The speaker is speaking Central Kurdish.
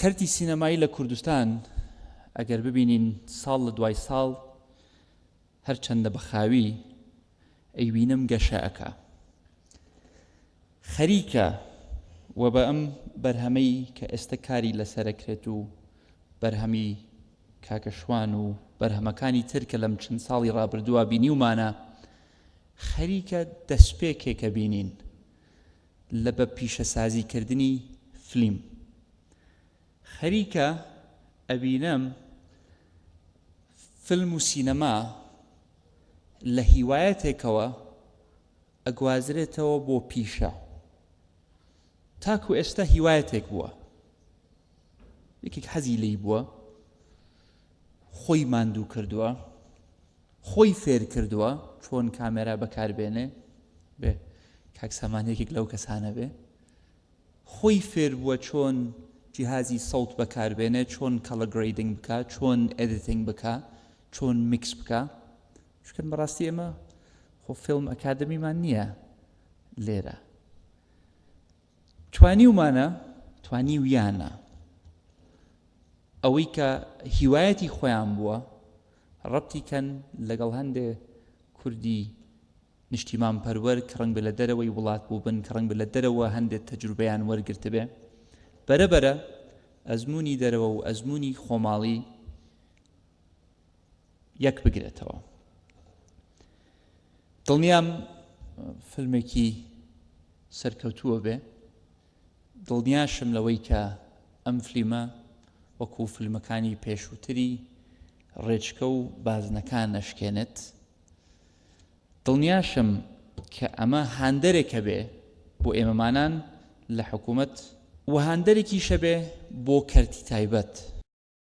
کەرتی سینەمایی لە کوردستان ئەگەر ببینین ساڵ لە دوای ساڵ هەرچەندە بەخاوی ئەیبینم گەشە ئەکا خەریکە و بە ئەم بەرهەمەی کە ئێستا کاری لەسەرەکرێت و بەرهەمی کاکەشوان و بەرهەمەکانی ترکە لەم چەند ساڵی ڕابردووە بینیومانە خەریکە دەستپێکێکە بینین لە بە پیشەسازیکردنی فلیم خەریکە ئەبینەم فلم و سینەما لە هیوایەتێکەوە ئەگوازرێتەوە بۆ پیشە تاکو ئێستا هیوایەتێک بووە یەکێک حەزی لێی بووە خۆی ماندوو کردووە خۆی فێر کردووە چۆن کامێرا بەکاربێنێ بێ کاک سامانەیەکێک لەو کەسانە بێ خۆی فێر بووە چۆن جیهازی سەوت بەکاربێنێ چۆن کەڵە گرێدینگ بکە چۆن ئێدیتینگ بکە چۆن میکس بکە چکن بەڕاستی ئێمە خۆ فیلم ئەکادەمیمان نییە لێرە توانیویانە ئەوەی کە هیوایەتی خۆیان بووە ڕەبتی کەن لەگەڵ هەندێ کوردی نیشتیمان پەروەر کە ڕەنگ بە لە دەرەوەی وڵات بوو بن کە ڕەنگ بە لە دەرەوە هەندێک تەجروبەیان وەرگرتە بێ بەرەبەرە ئەزموونی دەرەوە و ئەزموونی خۆماڵی یەک بگرێتەوە دڵنیام فیلمێکی سەرکەوتووە بێ دڵنیاشم لەوەی کە ئەم فلیمە وەکو فیلمەکانی پێشووتری ڕێچکە و بازنەکان نەشکێنێت دڵنیاشم کە ئەمە هاندەرێکە بێ بۆ ئێمەمانان لە حکوومەت و هاندەرێکیشە بێ بۆ کەرتی تایبەت